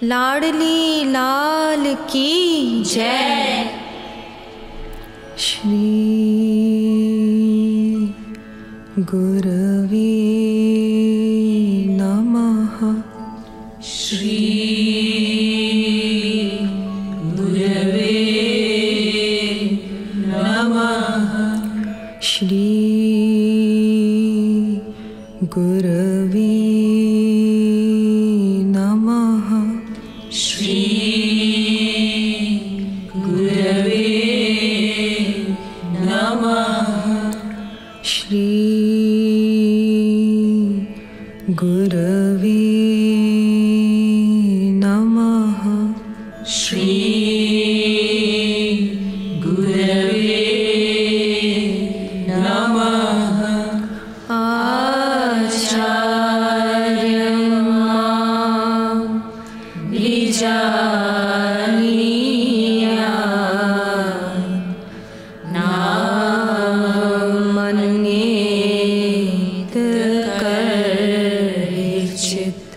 लाडली लाल की जय। श्री गुरवे नमः। श्री गुरवे नमः। श्री गुरवे नमः। श्री गुरवे नमः। श्री गुरवे नमः। श्री गुरवे नमः। आचार्यं मां बीजानीयात् नामन्येत कश्चित्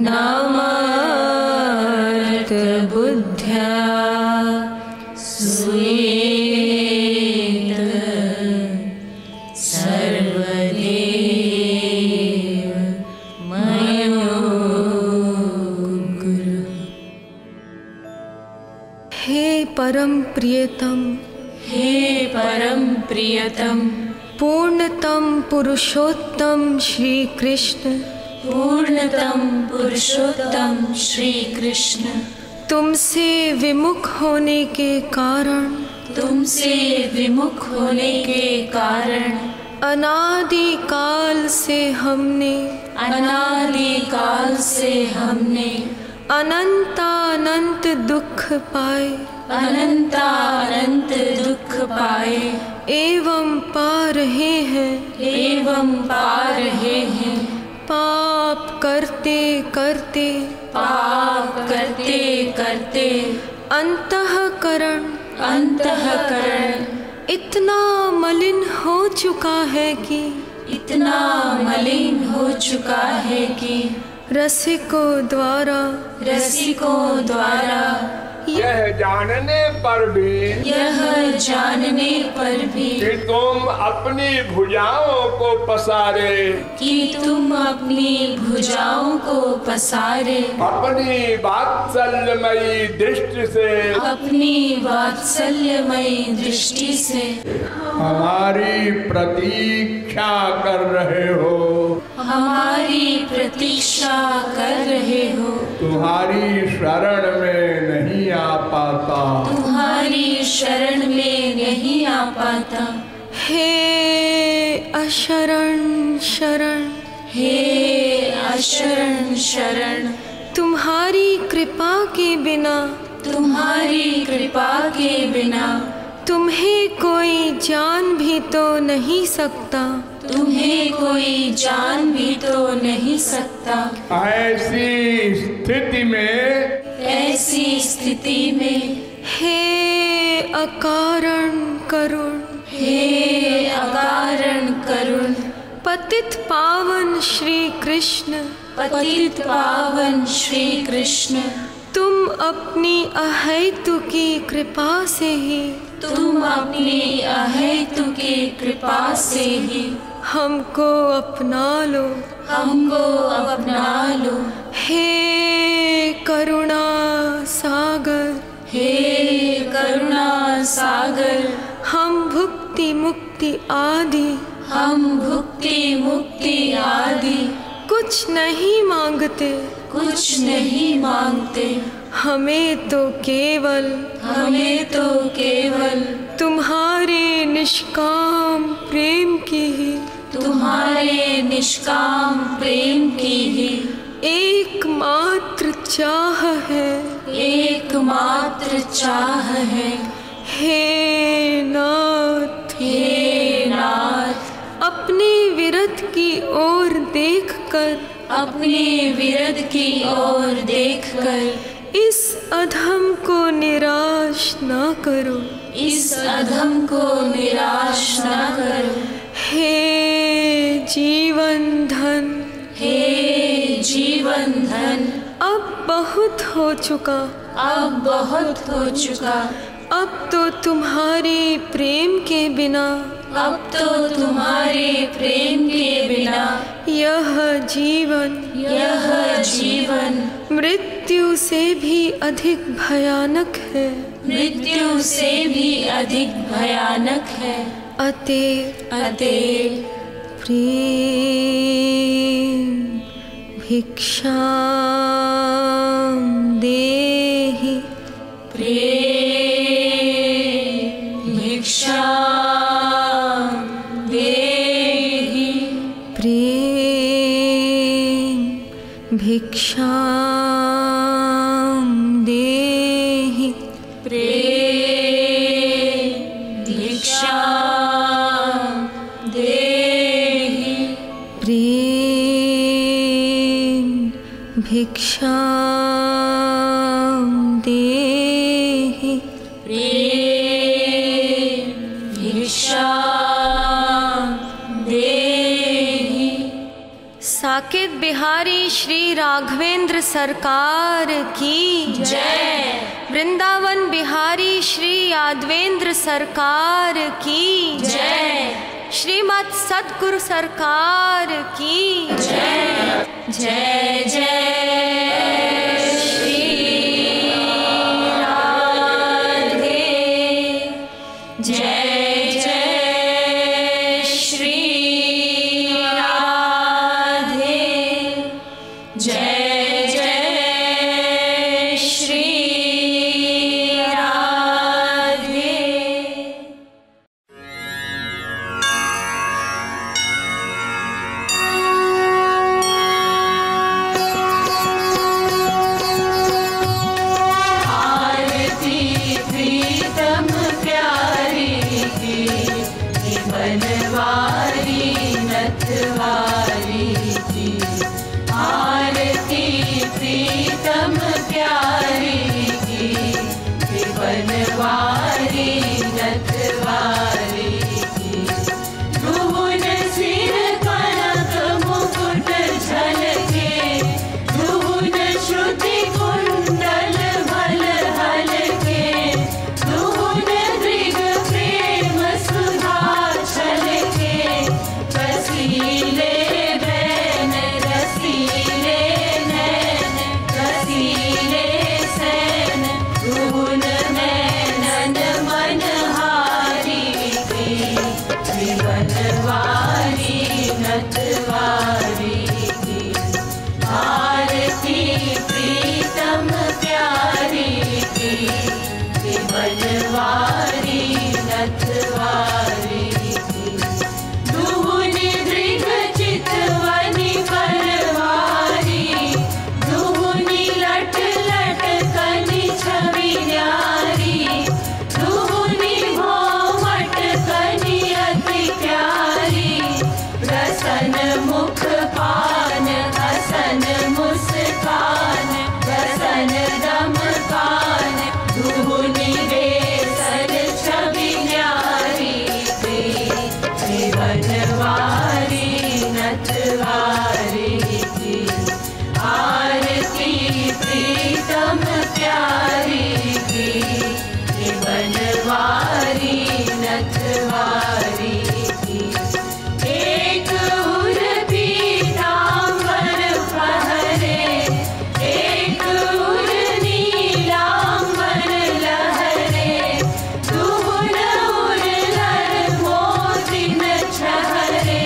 नामार्थबुद्ध्या सूयेत सर्वदेव मयो गुरु। हे परम प्रियतम, हे परम प्रियतम, पूर्णतम पुरुषोत्तम श्री कृष्ण, पूर्णतम पुरुषोत्तम श्री कृष्ण, तुमसे विमुख होने के कारण, तुमसे विमुख होने के कारण अनादि काल से हमने अनंत दुख पाए, अनंत दुख पाए एवं पा रहे हैं, पाप करते करते अंतःकरण इतना मलिन हो चुका है कि रसिकों द्वारा यह जानने पर भी कि तुम अपनी भुजाओं को पसारे, अपनी वात्सल्यमयी दृष्टि से हमारी प्रतीक्षा कर रहे हो, तुम्हारी शरण में नहीं आ पाता, हे अशरण शरण, तुम्हारी कृपा के बिना तुम्हें कोई जान भी तो नहीं सकता, ऐसी स्थिति में हे अकारण करुण, पतित पावन श्री कृष्ण, तुम अपनी अहेतुकी कृपा से ही हमको अपना लो, हे करुणा सागर, हम भुक्ति मुक्ति आदि कुछ नहीं मांगते, हमें तो केवल तुम्हारे निष्काम प्रेम की ही एकमात्र चाह है। हे नाथ, अपने विरध की ओर देखकर इस अधम को निराश न करो, हे जीवन धन अब बहुत हो चुका, अब बहुत हो चुका। अब तो तुम्हारे प्रेम के बिना, अब तो तुम्हारे प्रेम के बिना यह जीवन मृत्यु से भी अधिक भयानक है, मृत्यु से भी अधिक भयानक है। अतएव प्रेम भिक्षां देहि, प्रेम भिक्षां देहि, प्रेम भिक्षां देहि, प्रेम भिक्षां देहि, प्रेम भिक्षां देहि, प्रेम भिक्षां देहि। साकेत बिहारी श्री राघवेंद्र सरकार की जय। वृंदावन बिहारी श्री यादवेंद्र सरकार की जय। श्रीमद् सद्गुरु सरकार की जय। जय जय श्री राधे, जय जय श्री राधे, जय जय श्री राधे। आरती प्रीतम प्यारी की, बनवारी नथवारी की। आरती प्रीतम प्यारी की, बनवारी नथवारी की। भुवन सिर कनक मुकुट झलके, भुवन श्रुति कुंडल भल हलके। भुवन दृग प्रेम सुधा छलके, रसीले बैन रसीले नैन, रसीले सैन। भुवन नैनन मनहारी के, बनवारी नथवारी की। आरती प्रीतम प्यारी की, बनवारी नथवारी की। दुहुनि दृग चितवनि परवारी, दुहुनि लट लट कनि छवि न्यारी। दुहुनि भौमट कनि अति प्यारी, प्रसन्न मुख पान हसन मुस्कान, प्रसन्न दम कान। दुहुनि बेसन छवि न्यारी के, बनवारी नथवारी की। आरती प्रीतम प्यारी की, बनवारी नथवारी की। एक उर पीतांबर पहरे, एक उर नीलांबर लहरे। दुहुन उर लर मोतिन छहरे,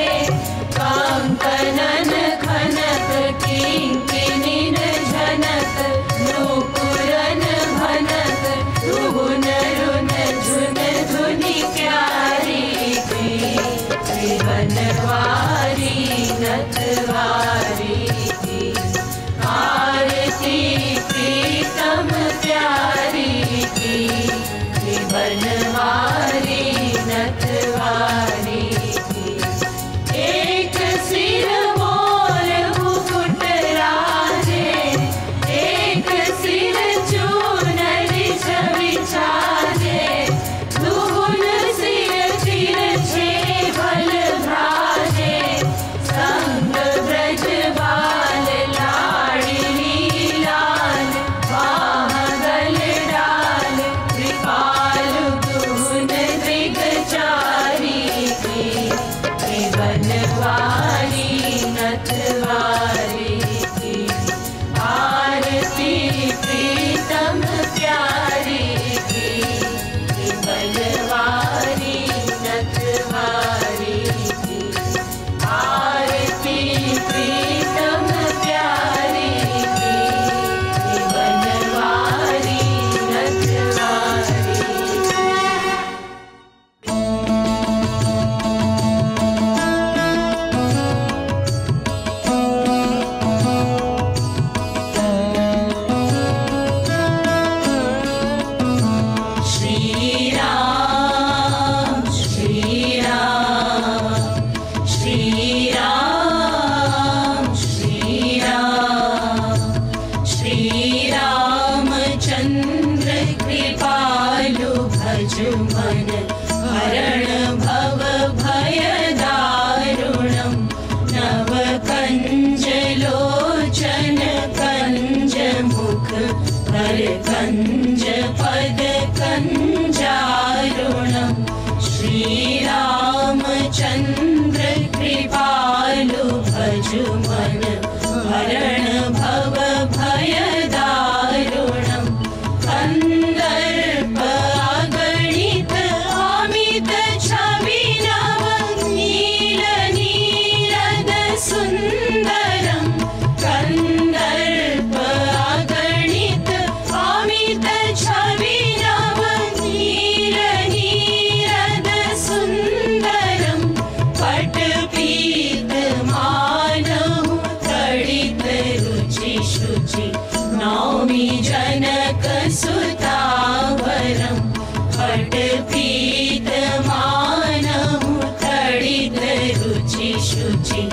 रुचि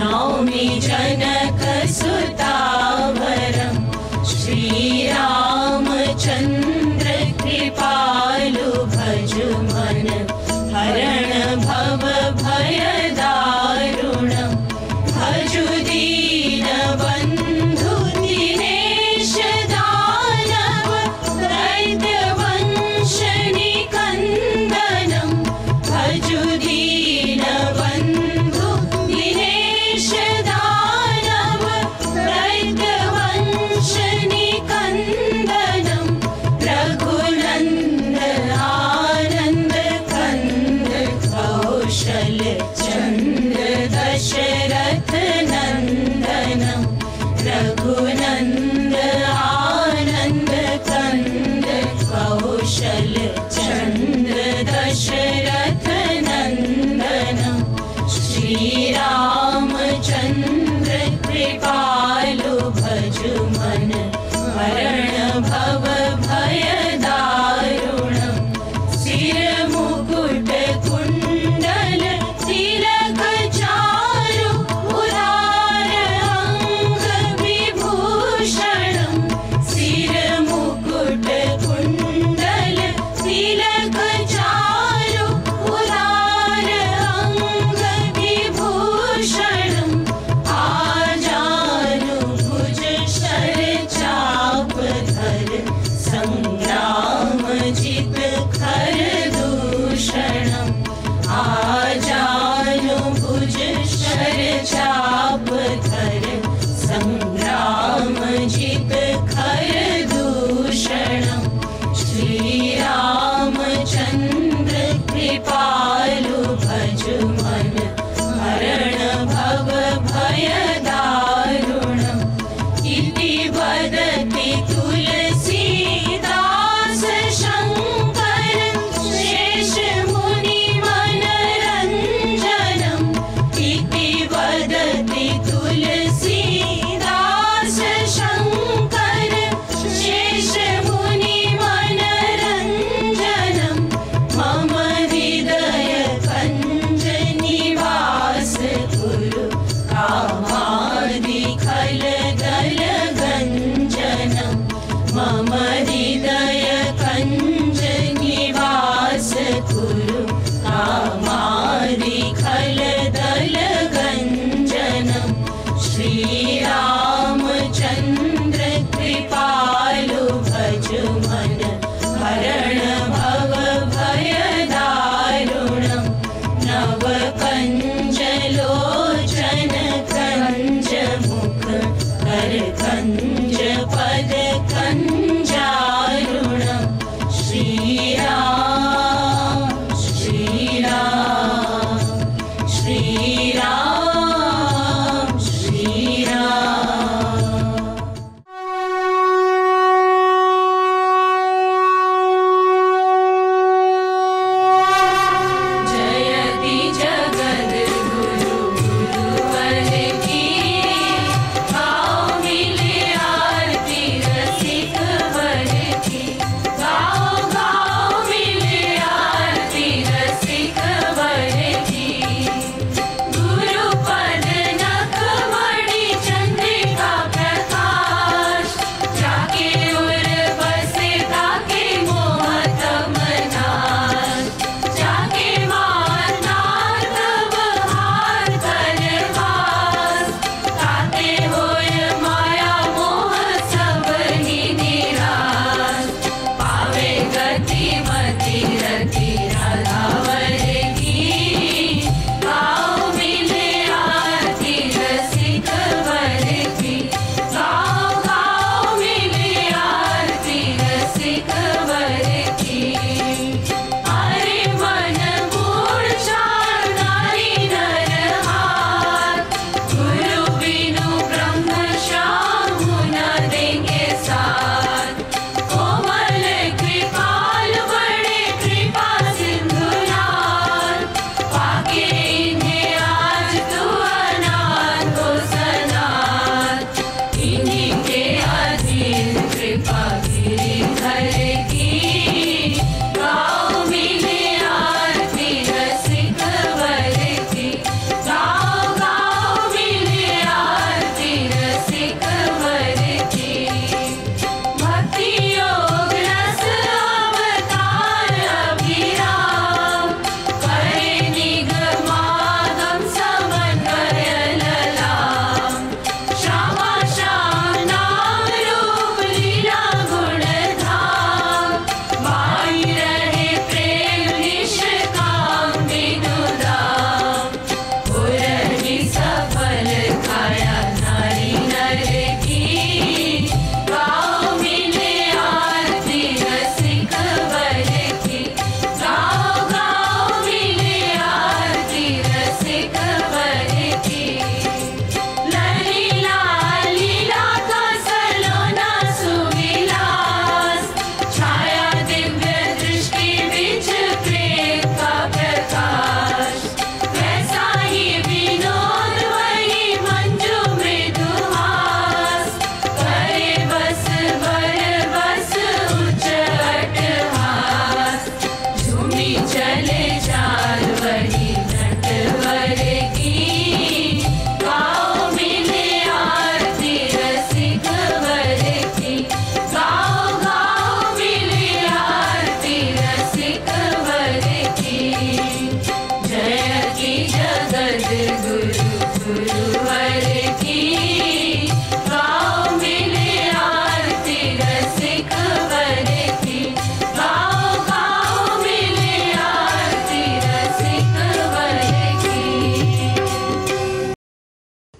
नौमि जनक सुतावरम् श्री रामचन्द्र कृपालु भजु मन हरण भव भय दारुणम् भजु दीन बन्धु दिनेश दानव दैत्य वंश निकन्दनम् भजु दीन बन्धु दिनेश दानव दैत्य वंश निकन्दनम् रघुनन्द आनन्द कन्द कौशल चन्द्र दशरथ नन्दनम् रघुनन्द आनन्द कन्द कौशल चन्द्र दशरथ नन्दनम् श्री रामचन्द्र कृपालु भजु मन हरण भव भय दारुणम् सिर मुकुट कुण्डल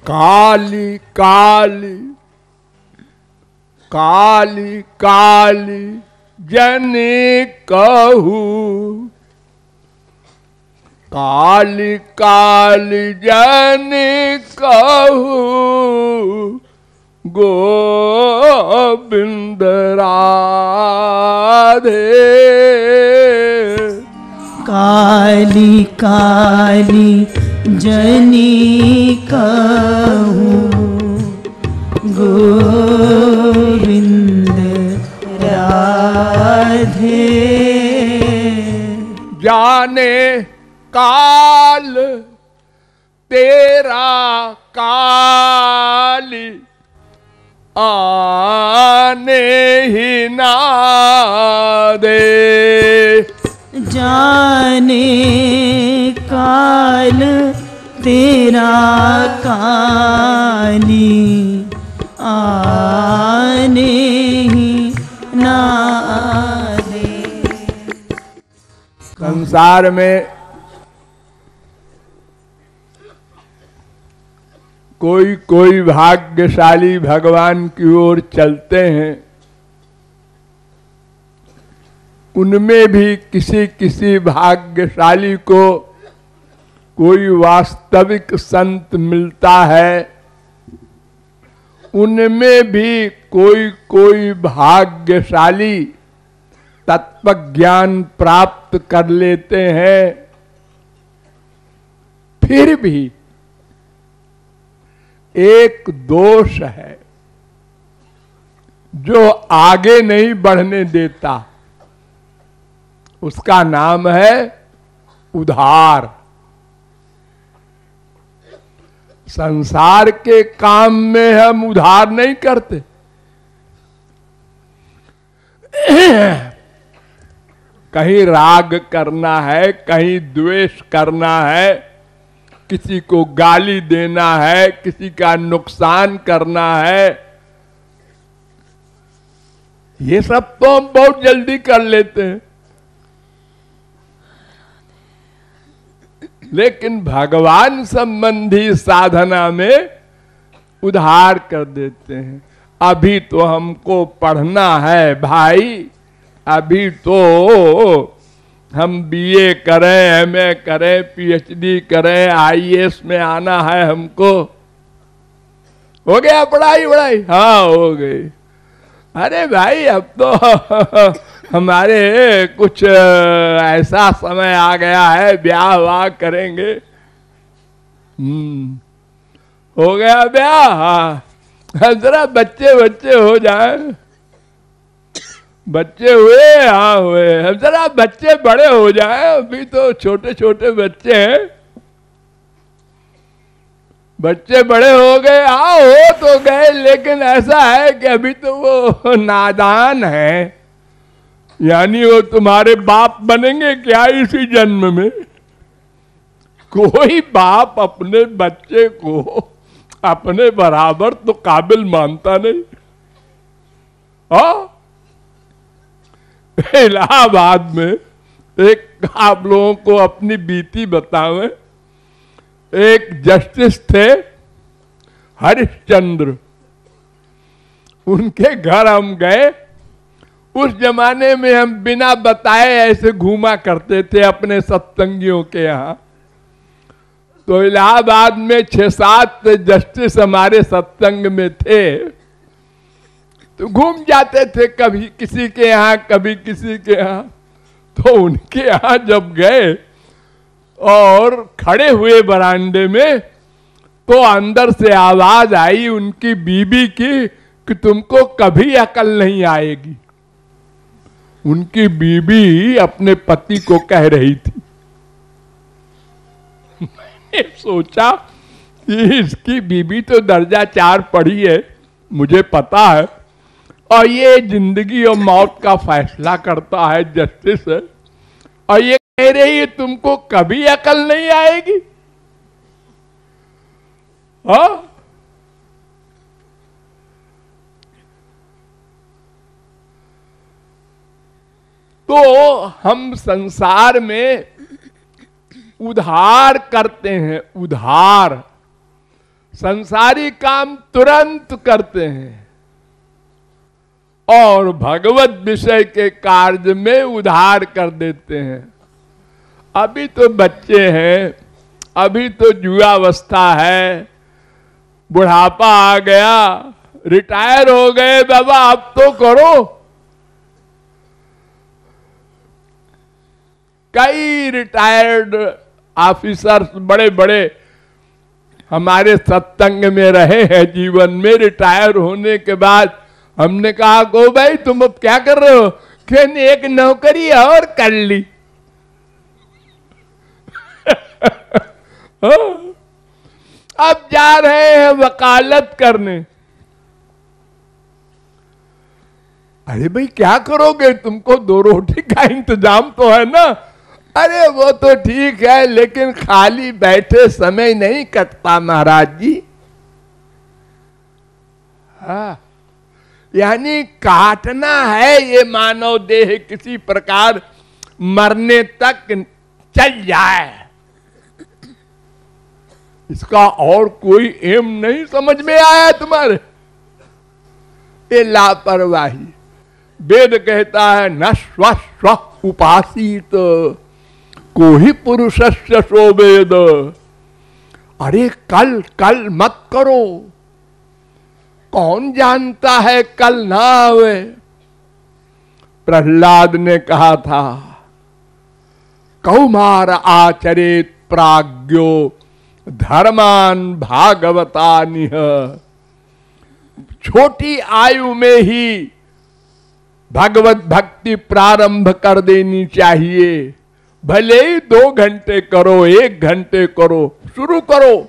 काली काली काली काली जने कहू, काली काली जने कहू, गोविंद राधे। काली काली जनी कहूँ, गोविंद राधे। जाने काल तेरा काली आने ही ना दे। जाने काल तेरा काली आने ही ना दे। संसार में कोई कोई भाग्यशाली भगवान की ओर चलते हैं, उनमें भी किसी किसी भाग्यशाली को कोई वास्तविक संत मिलता है, उनमें भी कोई कोई भाग्यशाली तत्व ज्ञान प्राप्त कर लेते हैं। फिर भी एक दोष है जो आगे नहीं बढ़ने देता, उसका नाम है उधार। संसार के काम में हम उधार नहीं करते। कहीं राग करना है, कहीं द्वेष करना है, किसी को गाली देना है, किसी का नुकसान करना है, ये सब तो हम बहुत जल्दी कर लेते हैं। लेकिन भगवान संबंधी साधना में उधार कर देते हैं। अभी तो हमको पढ़ना है भाई, अभी तो हम बीए करें, एमए करें, पीएचडी करें, आईएएस में आना है हमको। हो गया पढ़ाई वढ़ाई? हाँ हो गई। अरे भाई अब तो हमारे कुछ ऐसा समय आ गया है, ब्याह वाह करेंगे। हो गया ब्याह? हाँ जरा बच्चे बच्चे हो जाए। बच्चे हुए? हाँ हुए। अब जरा बच्चे बड़े हो जाए, अभी तो छोटे छोटे बच्चे हैं। बच्चे बड़े हो गए, हाँ हो तो गए, लेकिन ऐसा है कि अभी तो वो नादान है। यानी वो तुम्हारे बाप बनेंगे क्या इसी जन्म में? कोई बाप अपने बच्चे को अपने बराबर तो काबिल मानता नहीं। हाँ इलाहाबाद में एक, आप लोगों को अपनी बीती बतावें, एक जस्टिस थे हरिश्चंद्र, उनके घर हम गए। उस जमाने में हम बिना बताए ऐसे घूमा करते थे अपने सत्संगियों के यहाँ। तो इलाहाबाद में 6-7 जस्टिस हमारे सत्संग में थे, तो घूम जाते थे, कभी किसी के यहाँ कभी किसी के यहाँ। तो उनके यहाँ जब गए और खड़े हुए बरामदे में, तो अंदर से आवाज आई उनकी बीबी की कि तुमको कभी अकल नहीं आएगी। उनकी बीबी अपने पति को कह रही थी। मैंने सोचा कि इसकी बीबी तो दर्जा 4 पढ़ी है, मुझे पता है, और ये जिंदगी और मौत का फैसला करता है, जस्टिस है, और ये कह रही है तुमको कभी अकल नहीं आएगी। हाँ तो हम संसार में उधार करते हैं, उधार। संसारी काम तुरंत करते हैं और भगवत विषय के कार्य में उधार कर देते हैं। अभी तो बच्चे हैं, अभी तो युवावस्था है, बुढ़ापा आ गया, रिटायर हो गए बाबा, अब तो करो। कई रिटायर्ड ऑफिसर्स बड़े बड़े हमारे सत्संग में रहे हैं जीवन में। रिटायर होने के बाद हमने कहा को भाई तुम अब क्या कर रहे हो? कि एक नौकरी और कर ली। अब जा रहे हैं वकालत करने। अरे भाई क्या करोगे, तुमको 2 रोटी का इंतजाम तो है ना। अरे वो तो ठीक है, लेकिन खाली बैठे समय नहीं कटता महाराज जी। हाँ, यानी काटना है ये मानव देह किसी प्रकार मरने तक चल जाए, इसका और कोई एम नहीं समझ में आया तुम्हारे? ये लापरवाही। वेद कहता है न स्व स्व उपासित को ही पुरुषस्य सो वेद। अरे कल कल मत करो, कौन जानता है कल ना आवे। प्रहलाद ने कहा था कौमार आचरेत प्राज्ञो धर्मान भागवतानिह। छोटी आयु में ही भगवत भक्ति प्रारंभ कर देनी चाहिए। भले ही 2 घंटे करो, 1 घंटे करो, शुरू करो।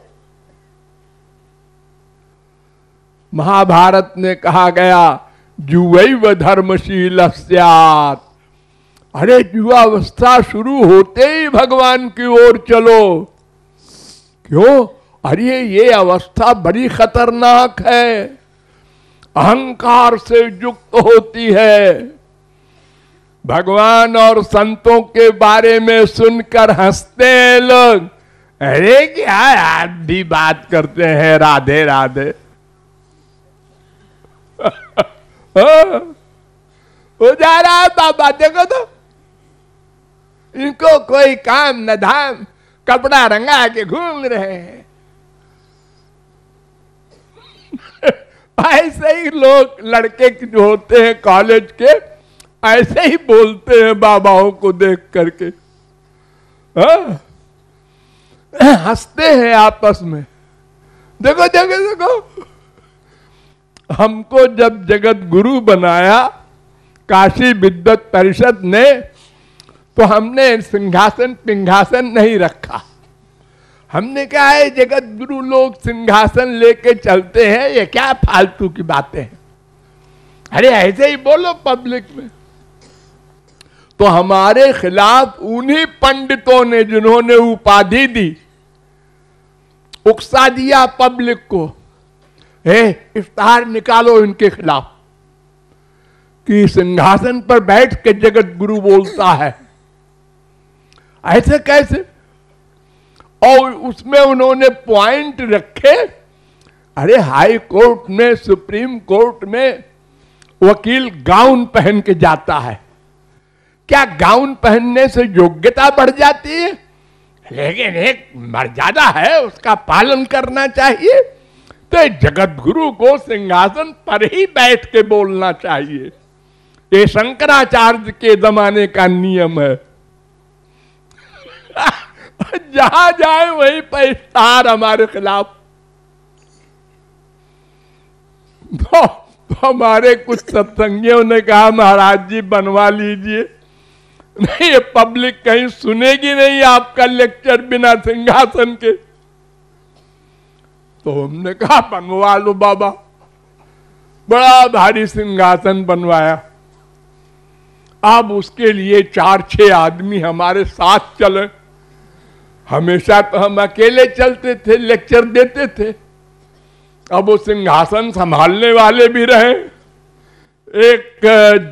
महाभारत में कहा गया युवैव धर्मशील स्यात्। अरे युवावस्था शुरू होते ही भगवान की ओर चलो। क्यों? अरे ये अवस्था बड़ी खतरनाक है, अहंकार से युक्त होती है। भगवान और संतों के बारे में सुनकर हंसते हैं लोग। अरे क्या आप भी बात करते हैं, राधे राधे। हो जा रहा है बाबा, देखो तो इनको कोई काम न धाम, कपड़ा रंगा के घूम रहे हैं। ऐसे ही लोग लड़के जो होते हैं कॉलेज के, ऐसे ही बोलते हैं बाबाओं को देख करके। हंसते हैं आपस में। देखो देखो देखो, हमको जब जगत गुरु बनाया काशी विद्वत परिषद ने, तो हमने सिंहासन पिंघासन नहीं रखा। हमने कहा है जगत गुरु लोग सिंहासन लेके चलते हैं, ये क्या फालतू की बातें हैं। अरे ऐसे ही बोलो पब्लिक में। तो हमारे खिलाफ उन्हीं पंडितों ने जिन्होंने उपाधि दी, उकसा दिया पब्लिक को, इफ्तार निकालो इनके खिलाफ कि सिंहासन पर बैठ के जगत गुरु बोलता है। ऐसे कैसे? और उसमें उन्होंने पॉइंट रखे। अरे हाई कोर्ट में, सुप्रीम कोर्ट में वकील गाउन पहन के जाता है। क्या गाउन पहनने से योग्यता बढ़ जाती है? लेकिन एक मर्यादा है, उसका पालन करना चाहिए। तो जगत गुरु को सिंहासन पर ही बैठ के बोलना चाहिए। ये शंकराचार्य के जमाने का नियम है। जहां जाए वहीं पर इफ्तार हमारे खिलाफ। तो हमारे कुछ सत्संगियों ने कहा महाराज जी बनवा लीजिए, नहीं ये पब्लिक कहीं सुनेगी नहीं आपका लेक्चर बिना सिंहासन के। तो हमने कहा बनवा लो बाबा। बड़ा भारी सिंहासन बनवाया। अब उसके लिए 4-6 आदमी हमारे साथ चले। हमेशा तो हम अकेले चलते थे, लेक्चर देते थे। अब वो सिंहासन संभालने वाले भी रहे। एक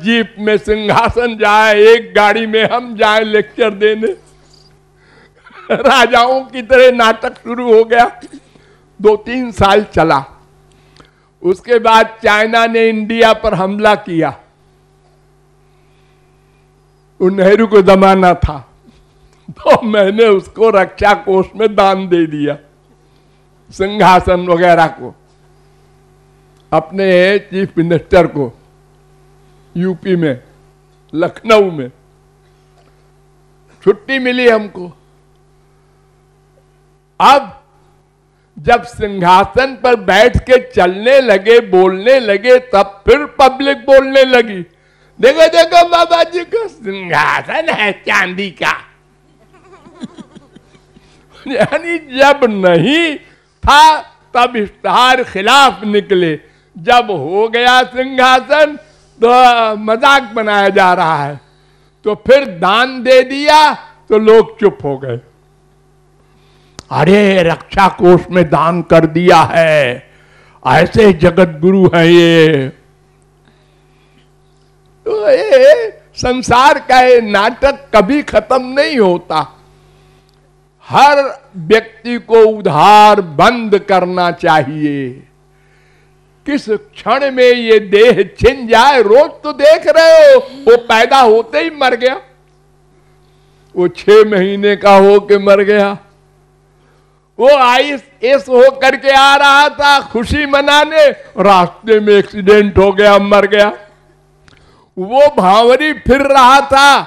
जीप में सिंहासन जाए, एक गाड़ी में हम जाए लेक्चर देने। राजाओं की तरह नाटक शुरू हो गया। 2-3 साल चला। उसके बाद चाइना ने इंडिया पर हमला किया। वो नेहरू को जमाना था, तो मैंने उसको रक्षा कोष में दान दे दिया, सिंहासन वगैरह को, अपने चीफ मिनिस्टर को, यूपी में, लखनऊ में। छुट्टी मिली हमको। अब जब सिंहासन पर बैठ के चलने लगे, बोलने लगे, तब फिर पब्लिक बोलने लगी, देखो देखो बाबा जी का सिंहासन है चांदी का। यानी जब नहीं था तब इश्तिहार खिलाफ निकले, जब हो गया सिंहासन तो मजाक बनाया जा रहा है, तो फिर दान दे दिया तो लोग चुप हो गए। अरे रक्षा कोष में दान कर दिया है, ऐसे जगत गुरु हैं ये। तो ये संसार का ये नाटक कभी खत्म नहीं होता। हर व्यक्ति को उधार बंद करना चाहिए। किस क्षण में ये देह छिन जाए, रोज तो देख रहे हो, वो पैदा होते ही मर गया, वो 6 महीने का हो के मर गया, वो आईएएस हो करके आ रहा था खुशी मनाने, रास्ते में एक्सीडेंट हो गया, मर गया। वो भांवरी फिर रहा था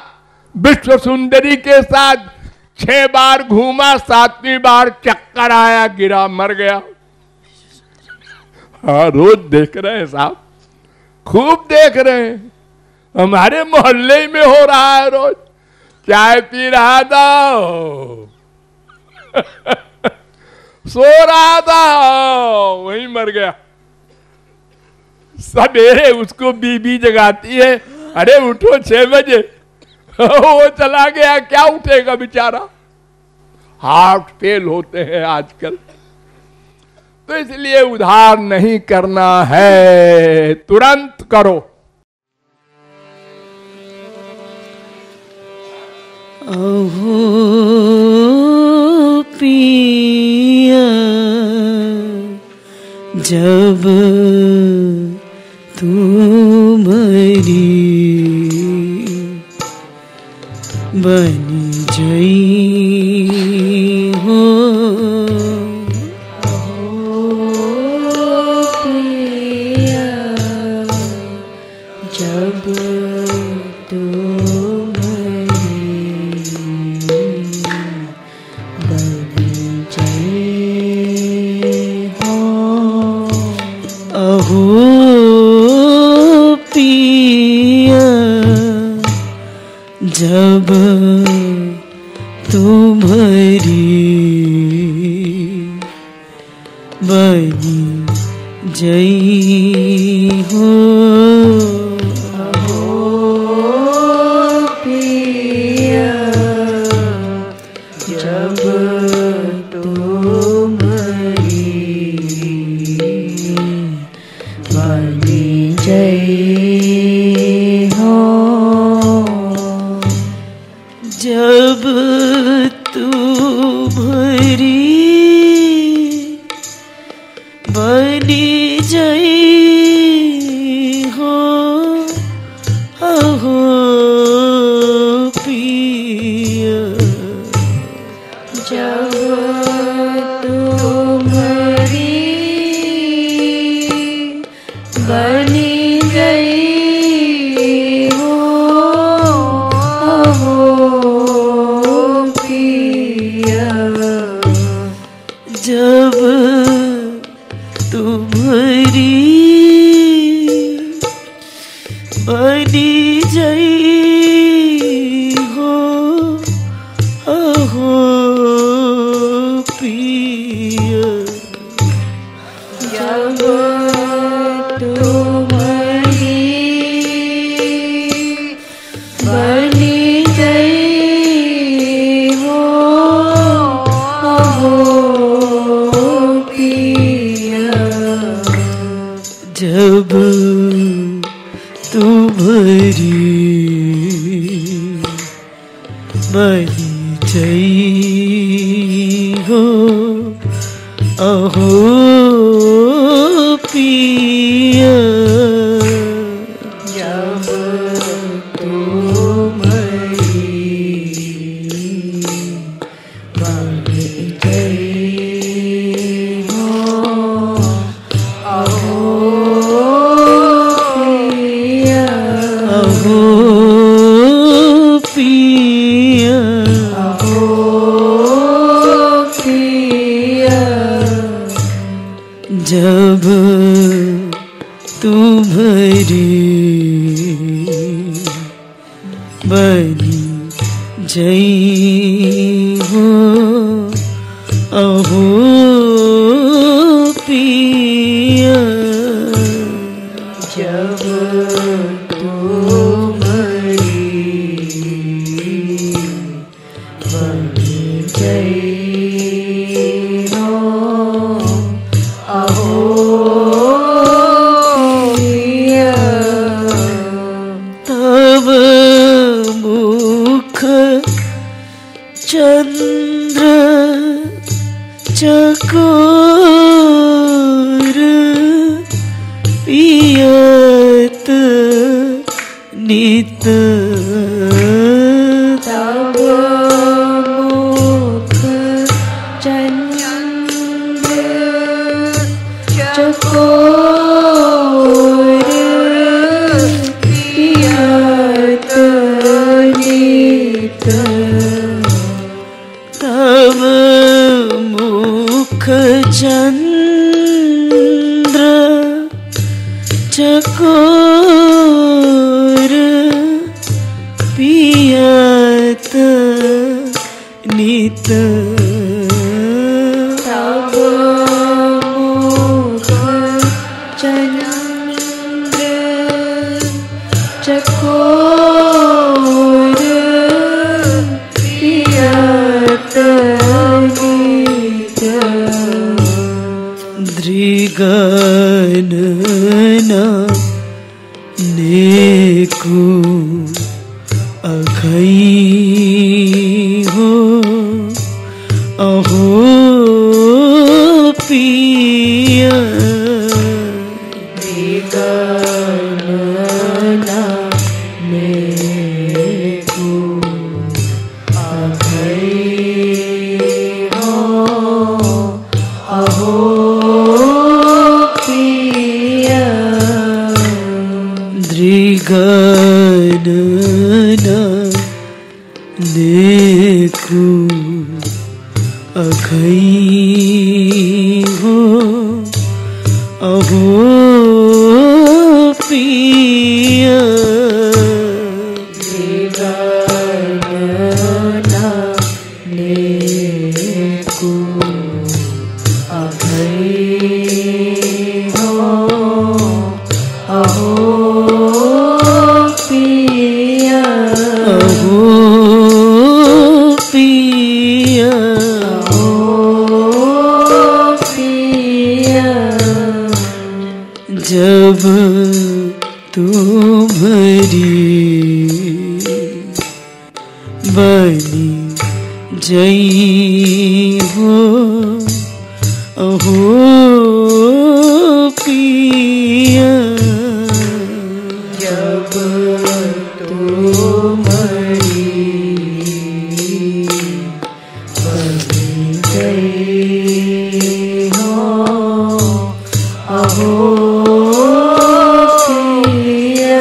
विश्व सुंदरी के साथ, 6 बार घूमा, 7वीं बार चक्कर आया, गिरा, मर गया। हाँ, रोज देख रहे हैं साहब, खूब देख रहे हैं। हमारे मोहल्ले में हो रहा है, रोज चाय पी रहा था, सो रहा था, वहीं मर गया। सवेरे उसको बीबी जगाती है, अरे उठो 6 बजे। वो चला गया, क्या उठेगा बेचारा। हार्ट फेल होते हैं आजकल। तो इसलिए उधार नहीं करना है, तुरंत करो। अहो पिया जब तुम्हारी बनी जई हो, जब तुम्हारी बनी जई हो, अहो पिया जब तुम्हारी बनी जई हो, जब तुम्हारी बनी जई हो, जब तुम्हारी बनी जई हो, अहो पिया जब तुम्हारी बनी गई हो, हो पिया जब तुम्हारी बनी जई हो, अहो पिया जब तुम्हारी बनी गई हो, हो पिया जब तुम्हारी बनी जई हो, अहो पिया जब तुम्हारी बन गई हो अहो पिया अहो पिया अहो पिया जब तुम्हारी बनी जई हो अहो पिया जब तुम्हारी बनी जई हो अहो पिया तब मुख चंद्र चकोर पियत नित तब मुख चंद्र चकोर पियत नित तब मुख चंद्र चकोर पियत नित तब मुख चंद्र चकोर पियत नित दृगनना नेकु अघई हो अहो पिया दृगनना नेकु अघई हो अहो पिया दृगनना देखू अघई हो अहो पिया दृगनना देखू अघई हो अहो पिया अहो पिया अहो पिया जब तुम्हारी बनी जई हो अहो पिया जब तुम्हारी बनी जई हो अहो पिया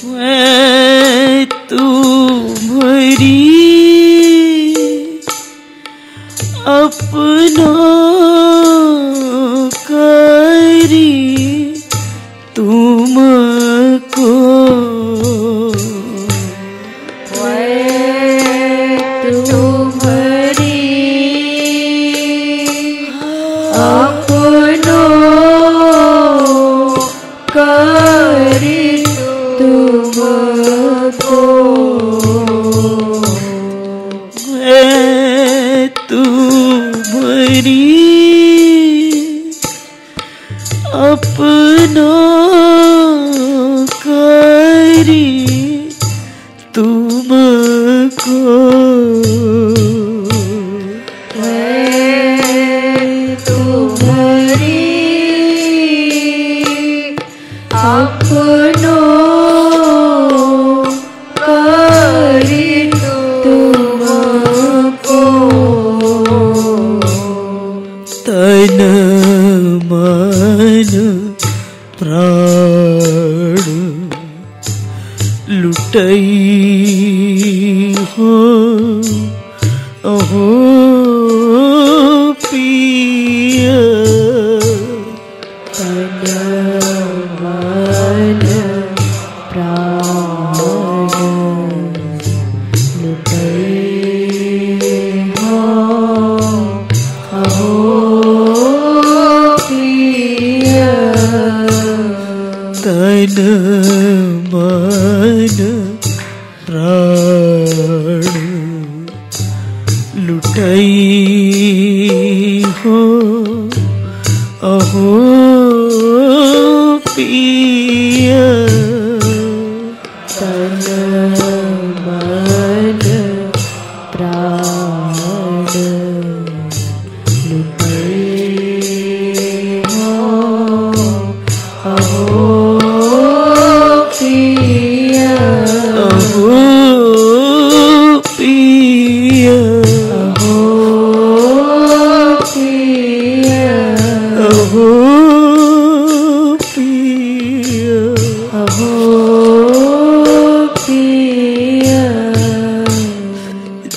मैं तुम्हारी अपना करी तुमको तुम्हारी अपनो करी तुमको तुम्हारी अपना करी तुमको लुटई हो अहो पिया तन मन प्राण लुटई हो अहो पिया तन मन प्राण लुटई हो अहो पिया तन मन प्राण लुटई हो अहो पिया अहो पिया अहो पिया अहो पिया अहो पिया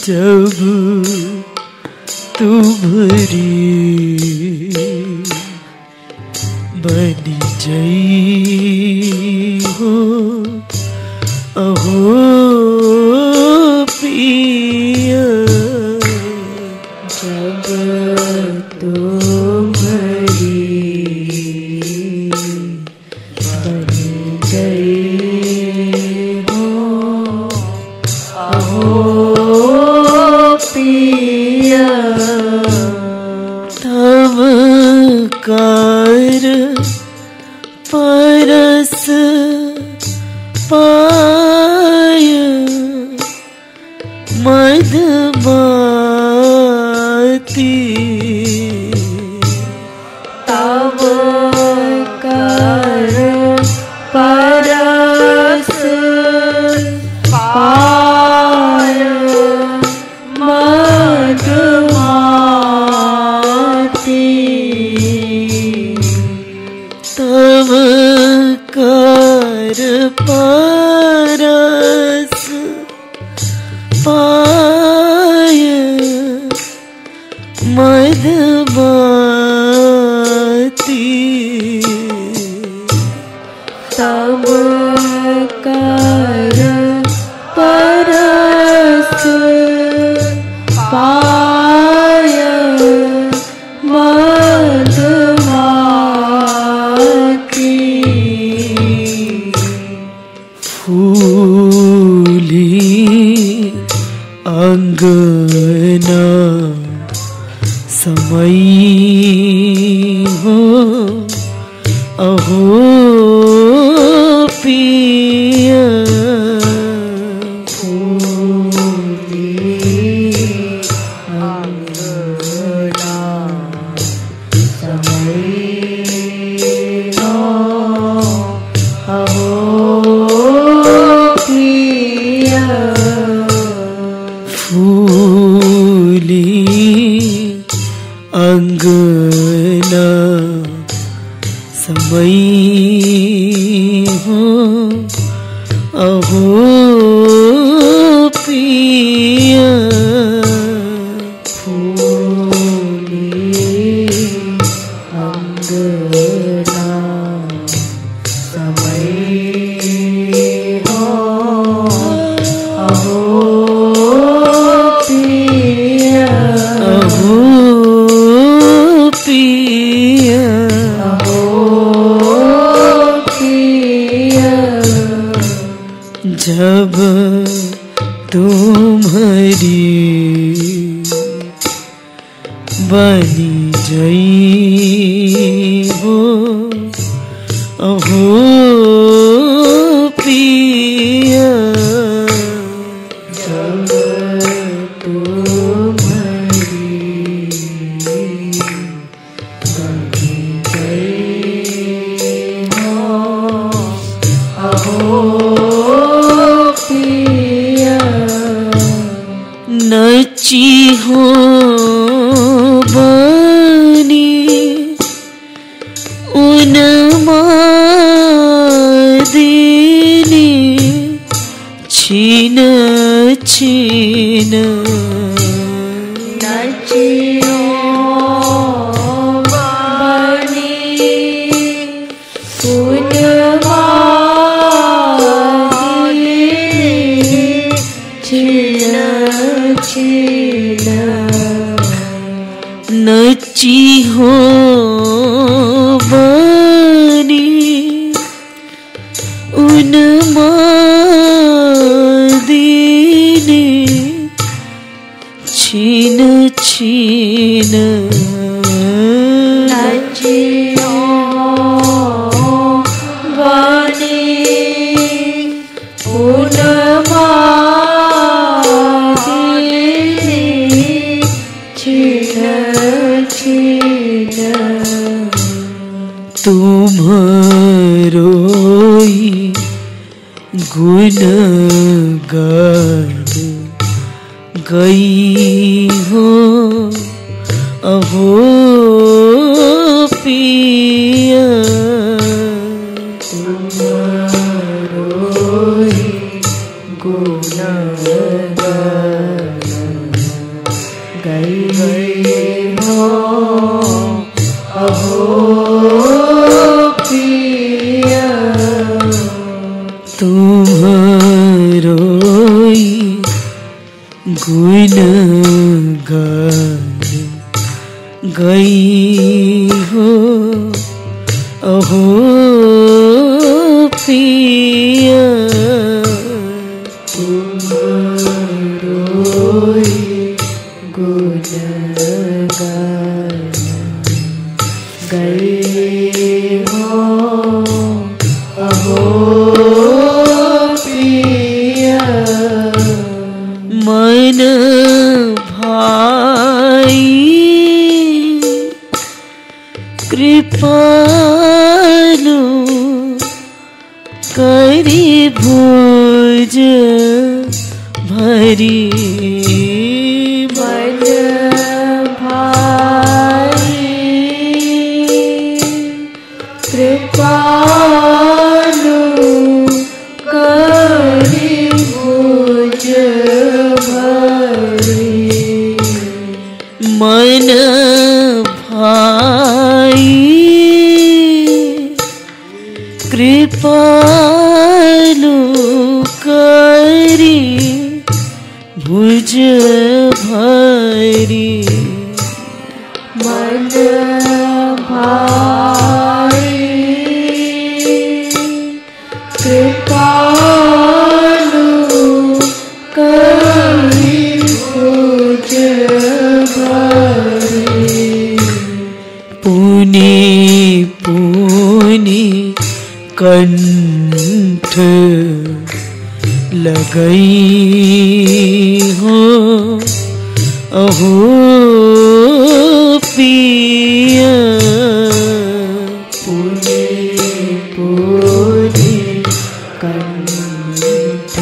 जब तुम्हारी बनी जई हो अहो पिया जब तुम्हारी बनी जई हो अहो पिया तब कर परस पाय मधुमाती तब कर परस पाय मधुमाती तब कर परस पाय मधुमाती तब कर परस पाय मधुमाती फूली अंगना समई हो अहो पिया फूली अंगना समई हो अहो पिया फूली अंगना समई हो अहो पिया फूली अंगना समई हो अहो पिया अहो पिया अहो पिया जब तुम्हारी बनी जई हो अहो पिया जब तुम्हारी बनी जई हो अहो पिया नची हो बनी उन्मादी नची हो बानी उन्मादिनी छीन छीन नचियो बने उन्मादिनी छीन छीन तुम्हारोई गुण गान गई हो अहो पिया तुम्हारोई गुण गान गई हो अहो पिया तुम्हारोई गुण गान गई हो अहो पिया तुम्हारोई गुण गान गई हो अहो पिया मन भाई कृपालु करी भुज भरी मन भाई कृपालु करी भुज भरी मन भाई कृपालु करी भुज भरी मन भाई कृपालु करी भुज भरी पुनि पुनि कंठ लगई हो अहो पिया पुनि पुनि कंठ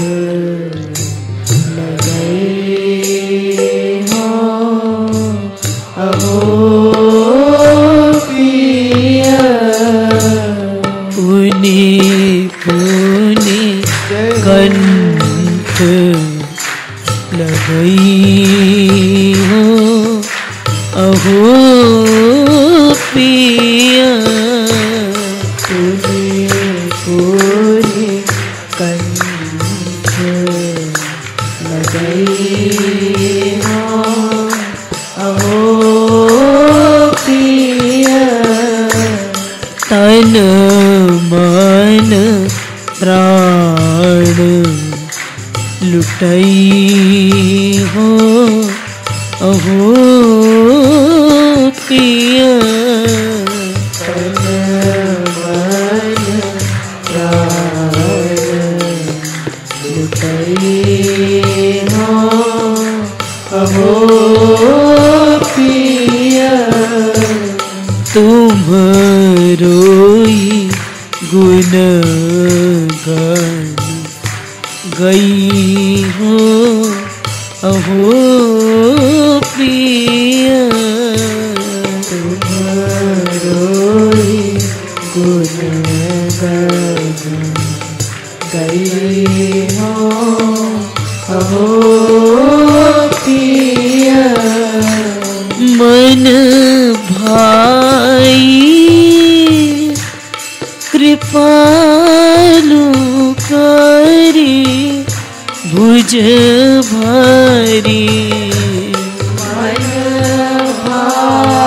लगई हो अहो पिया पुनि पुनि कंठ लगई हो अहो पिया पुनि पुनि कंठ लगई हो अहो पिया तन मन प्राण लुटई हो अहो पिया तन मन प्राण लुटई हो अहो पिया तुम्हारोई गुण गान गई हो अहो पिया तुम्हारोई गुण गान गई हो अहो पिया मन भाई कृपालु करी भुज भरी मन भाई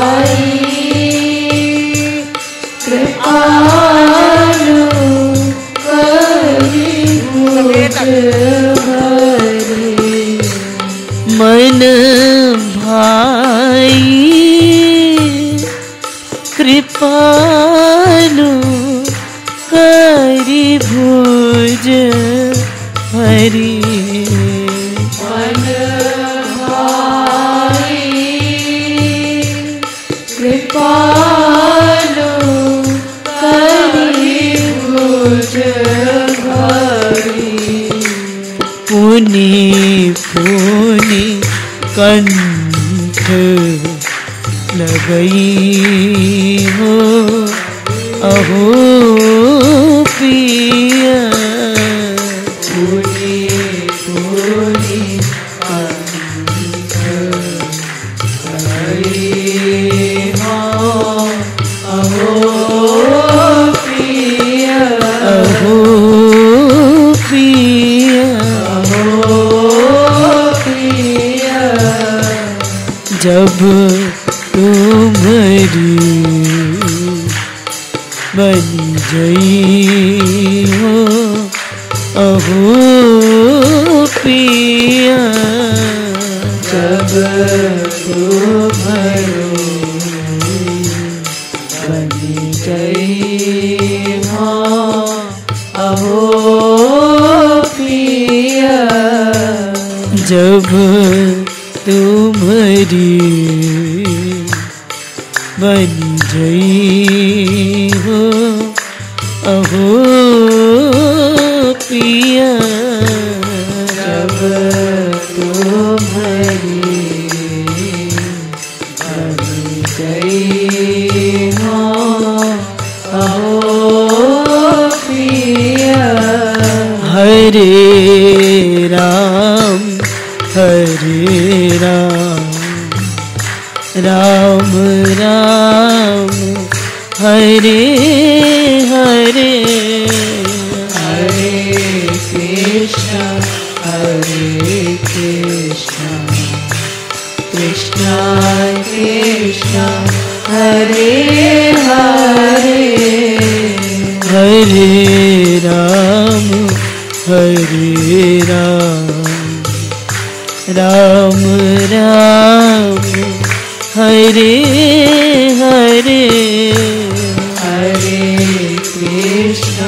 कृपालु करी भुज भारी। पुनि पुनि कंठ लगई हो अहो पिया। पुनि पुनि कंठ लगई हो अहो पिया। अहो पिया जब तुम्हारी बन गई हो अहो पिया। जब तुम्हारी बन गई हो अहो पिया। जब तुम्हारी बन गई हो अहो पिया। जब तुम्हारी बन गई हो अहो पिया। हरे राम राम राम हरे हरे। हरे कृष्ण कृष्ण कृष्ण हरे हरे। हरे राम राम राम हरे हरे। हरे कृष्ण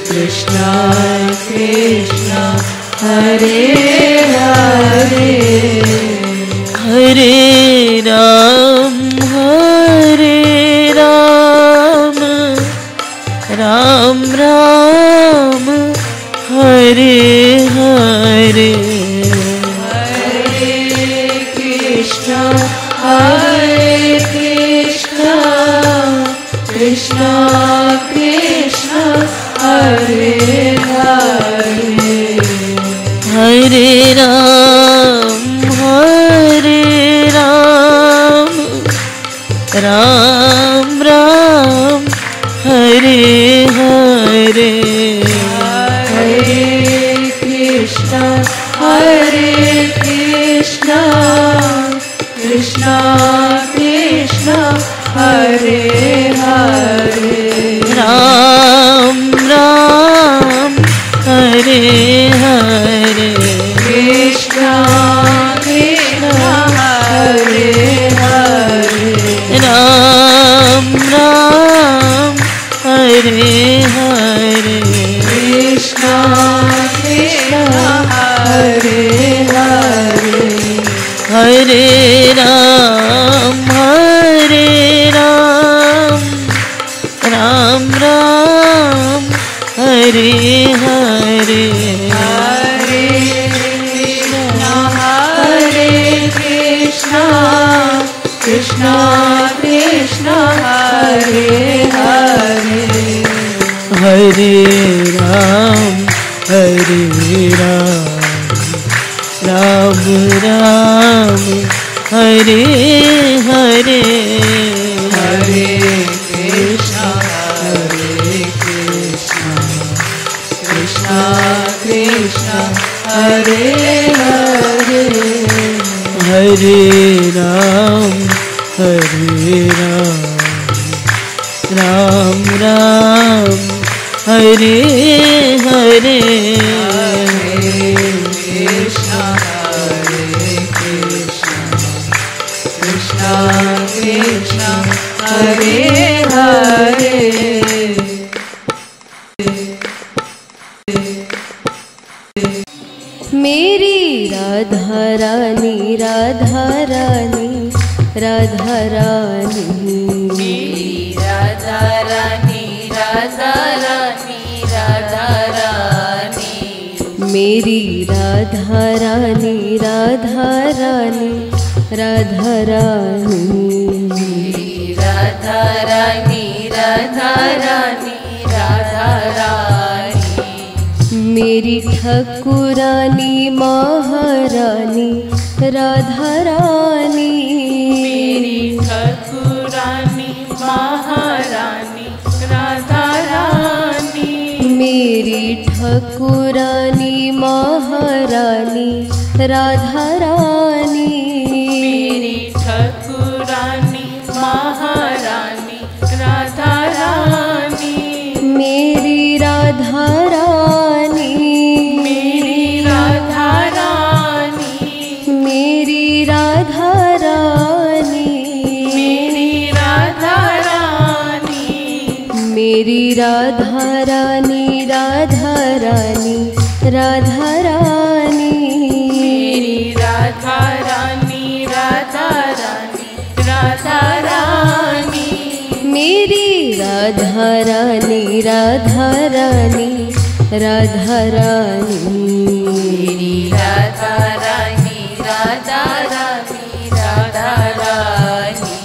कृष्ण कृष्ण हरे हरे। हरे राम राम राम हरे हरे। हरे कृष्ण कृष्ण कृष्ण हरे हरे। हरे राम राम राम हरे हरे। हरे कृष्ण कृष्ण कृष्ण हरे हरे। राम राम हरे हरे। कृष्ण कृष्ण हरे हरे। राम राम हरे हरे। कृष्ण कृष्ण हरे हरे। हरे राम राम राम हरे हरे। हरे कृष्ण कृष्ण कृष्ण हरे हरे। हरे राम राम राम हरे हरे। हरे कृष्ण कृष्ण कृष्ण हरे हरे। हरे राम राम राम हरे हरे। कृष्ण कृष्ण कृष्ण हरे हरे। मेरी राधा रानी राधा रानी राधा रानी मेरी राधा रानी राधा रानी राधा रानी मेरी राधा रानी राधा रानी राधा रानी मेरी राधा रानी राधा रानी राधा रानी मेरी ठाकुरानी महारानी राधा रानी मेरी ठाकुरानी महारानी राधा रानी मेरी ठाकुरानी महारानी राधा रानी मेरी ठाकुरानी महारानी राधा रानी मेरी राधा रानी मेरी राधा रानी मेरी राधा रानी मेरी राधा रानी मेरी राधा रानी राधा रानी राधा रानी मेरी राधा रानी राधा रानी राधा रानी मेरी राधा रानी राधा रानी राधा रानी मेरी राधा रानी राधा रानी राधा रानी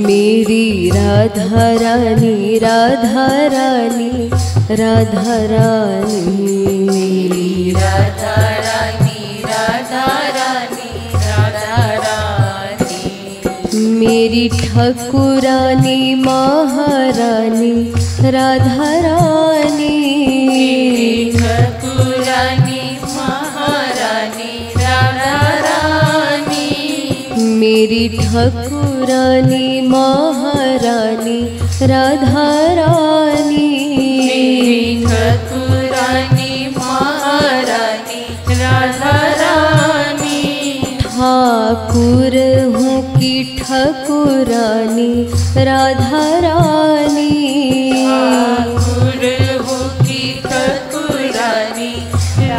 मेरी राधा रानी राधा रानी राधा रानी मेरी राधा रानी राधा रानी राधा रानी मेरी ठाकुरानी महारानी राधा रानी मेरी ठाकुरानी महारानी राधा रानी मेरी ठाकुरानी महारानी राधा रानी मेरी ठाकुरानी महारानी राधा रानी ठाकुर हूँ की ठाकुरानी राधा रानी ठाकुर हो की ठाकुरानी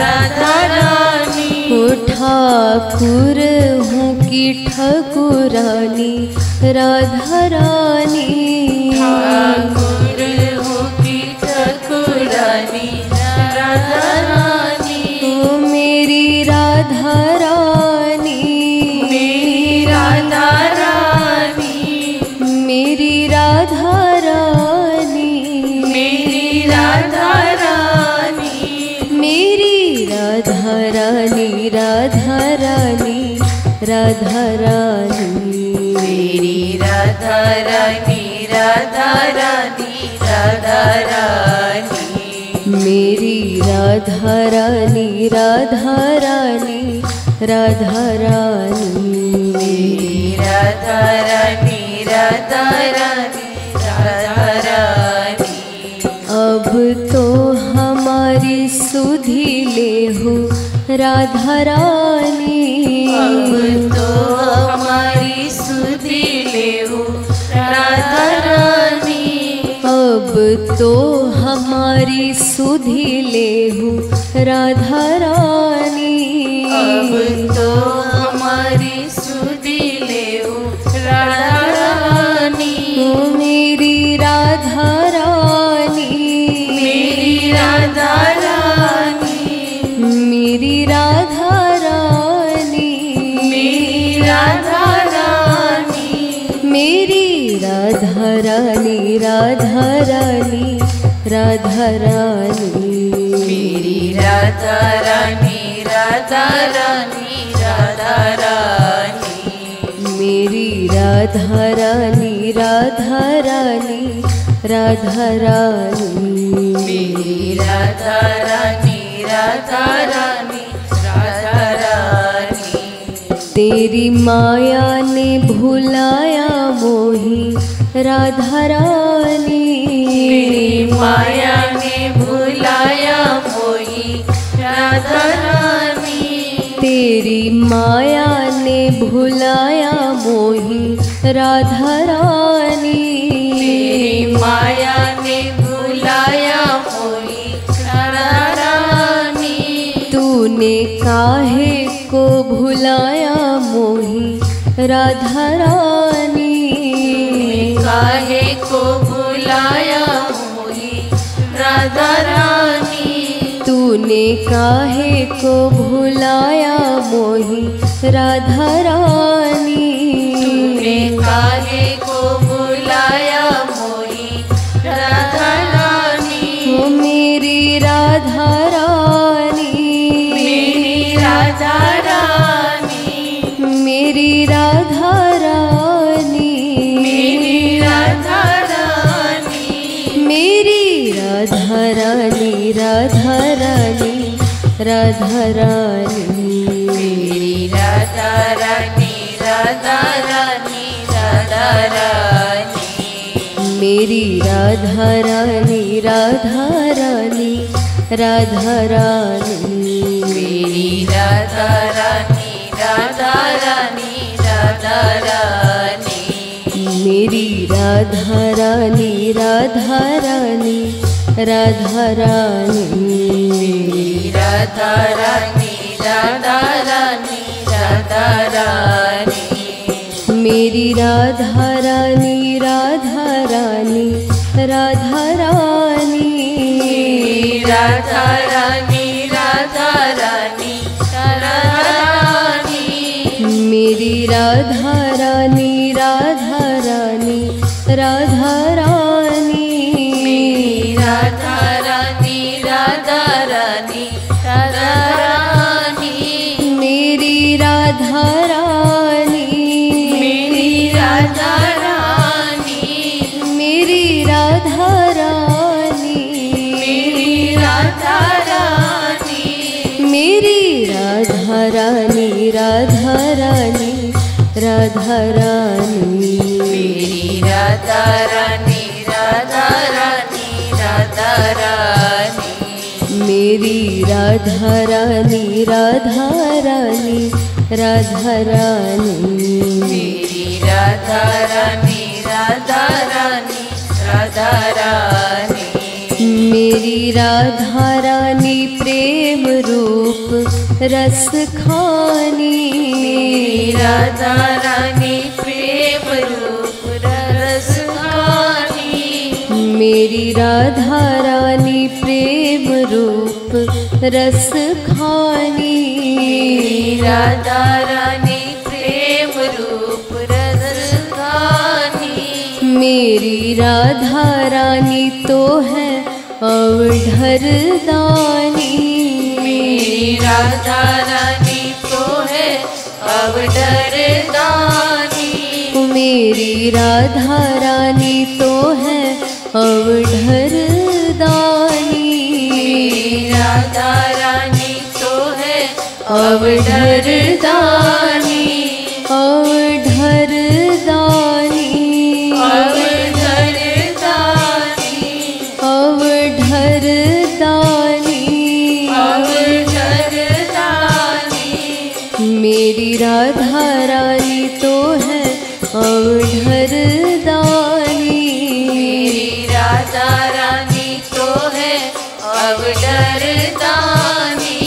राधा रानी ओ ठाकुर हूँ की ठाकुरानी राधा रानी ठाकुर हो की ठाकुरानी राधा रानी ओ मेरी राधा रानी मेरी राधा रानी मेरी राधा रानी मेरी राधा रानी मेरी राधा रानी राधा रानी राधा रानी मेरी राधा रानी राधा रानी राधा रानी मेरी राधा रानी राधा रानी राधा रानी मेरी राधा रानी राधा रानी राधा रानी अब तो हमारी सुधी ले हो राधा रानी अब तो हमारी सुधी ले हो राधा रानी अब तो हमारी सुधी ले हो राधा रानी अब तो हमारी सुधी ले हो राधा रानी ओ मेरी राधा रानी मेरी राधा रानी मेरी राधा रानी मेरी राधा रानी मेरी राधा रानी राधा रानी राधा रानी मेरी राधा रानी राधा रानी राधा रानी मेरी राधा रानी राधा रानी राधा रानी मेरी राधा रानी राधा रानी राधा रानी तेरी माया ने भुलाया मोही राधा रानी तेरी माया ने भुलाया मोही राधा रानी तेरी माया ने भुलाया मोही राधा रानी तेरी माया ने भुलाया मोही राधा रानी तूने काहे को भुलाया मोही राधा रानी, काहे को भुलाया मोही राधा रानी, तूने काहे को भुलाया मोही राधा रानी, तूने काहे को भुलाया मोही राधा रानी, ओ मेरी राधा रानी, मेरी राधा रानी, मेरी राधा रानी, मेरी राधा रानी, मेरी राधा रानी, राधा रानी, राधा रानी, मेरी राधा रानी, राधा रानी, राधा रानी, मेरी राधा रानी, राधा रानी, राधा रानी, मेरी राधा रानी, राधा रानी, राधा रानी, मेरी राधा रानी, राधा रानी, राधा रानी, मेरी राधा रानी, राधा रानी, राधा रानी, मेरी राधा रानी, राधा रानी, राधा रानी, राधा रानी, राधा रानी, राधा रानी, मेरी राधा रानी, राधा रानी, राधा रानी, राधा रानी, राधा रानी, राधा रानी, मेरी राधा रानी, मेरी राधा रानी, मेरी राधा रानी, मेरी राधा रानी, मेरी राधा रानी, राधा रानी, राधा रानी, मेरी राधा रानी, राधा रानी, राधा रानी, मेरी राधा रानी, राधा रानी, राधा रानी, मेरी राधा रानी, राधा रानी, राधा रानी, मेरी राधा रानी प्रेम रूप रस खानी, राधा रानी प्रेम रूप रस खानी, मेरी राधा रानी प्रेम रूप रस खानी, राधा रानी प्रेम रूप रस खानी, मेरी राधा रानी तो है अवधर दानी, मेरी राधा रानी तो है अवधर दानी, मेरी राधा रानी तो है अवधर दानी, मेरी राधा रानी तो है अवधर दानी, अवधर दानी, अवधर दानी, अवधर दानी, अवधर दानी, मेरी राधा रानी तो है अवधर दानी, मेरी राधा रानी तो है अवधर दानी,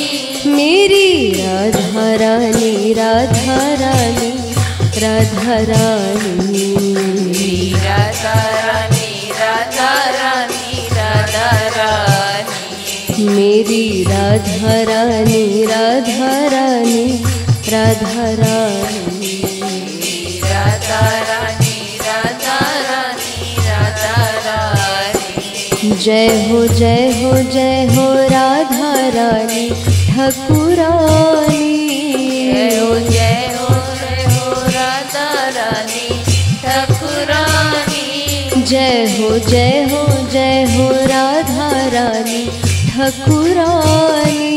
मेरी राधा रानी, राधा रानी, राधा रानी, मेरी राधा रानी, राधा रानी, राधा रानी, मेरी राधा रानी, राधा रानी, राधा रानी, राधा रानी, राधा रानी, राधा रानी, जय हो जय हो जय हो राधा रानी ठाकुरानी, जय हो जय हो जय हो राधा रानी ठाकुरानी, जय हो जय हो जय हो राधा रानी ठाकुरानी,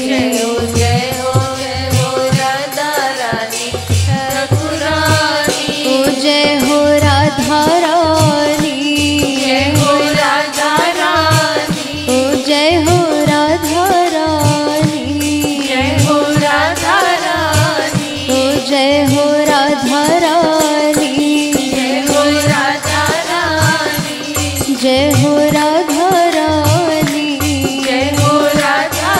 जय हो जय हो जय हो राधा रानी ठाकुरानी, ओ जय हो राधा रानी, जय हो राधा रानी, ओ जय हो राधा रानी, जय हो राधा रानी, ओ जय हो राधा रानी, जय हो राधा रानी, जय हो राधा रानी, जय हो राधा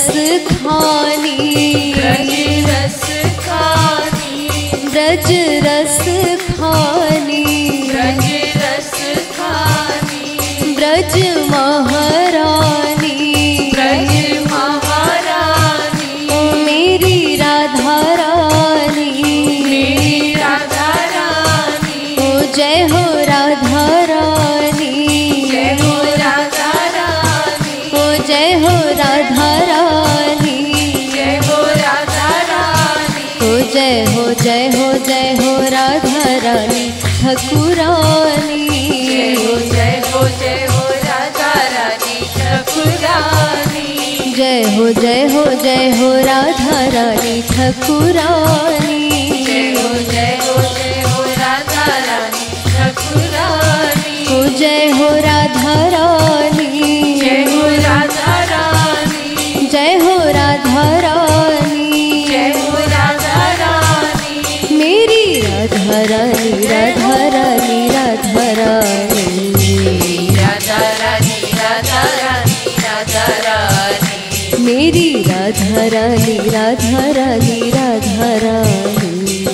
रस खानी, ब्रज रस खानी, ब्रज रस खानी, ब्रज रस खानी, ब्रज महारानी, ब्रज महारानी, मेरी राधा रानी, मेरी राधा रानी, ओ जय हो राधा रानी, जय हो राधा रानी, ओ जय हो राधा रानी, जय हो राधा रानी, ओ जय हो जय हो जय हो राधा रानी ठकुरानी, जय हो जय हो जय हो राधा रानी ठकुरानी, जय हो जय हो जय हो राधा रानी ठकुरानी, जय हो जय हो जय हो राधा रानी ठकुरानी, ओ जय हो राधा रानी, जय हो राधा रानी, जय हो राधा रानी, जय हो राधा रानी, मेरी राधा रानी, राधा रानी, राधा रानी, राधा रानी, राधा रानी, राधा रानी, मेरी राधा रानी, राधा रानी, राधा रानी,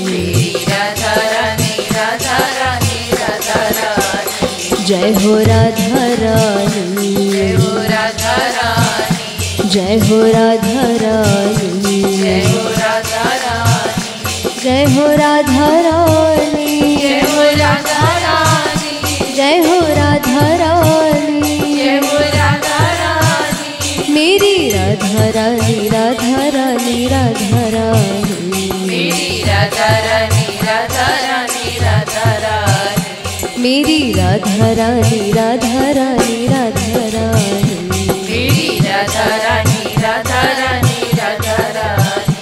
मेरी राधा रानी, राधा रानी, राधा रानी, जय हो राधा रानी, जय हो राधा रानी, जय हो राधा रानी, जय हो राधा रानी, जय हो राधा रानी, जय हो राधा रानी, जय हो राधा रानी, जय हो राधा रानी, मेरी राधा रानी, राधा रानी, राधा रानी, मेरी राधा रानी, राधा रानी, राधा रानी, मेरी राधा रानी, राधा रानी, राधा रानी, मेरी राधा रानी, राधा रानी, राधा रानी,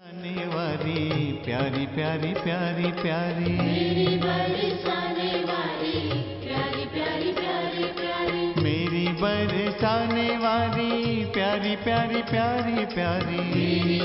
आने वाली प्यारी प्यारी प्यारी प्यारी, मेरी बरसाने वाली प्यारी प्यारी प्यारी प्यारी, मेरी बरसाने वाली प्यारी प्यारी प्यारी प्यारी, मेरी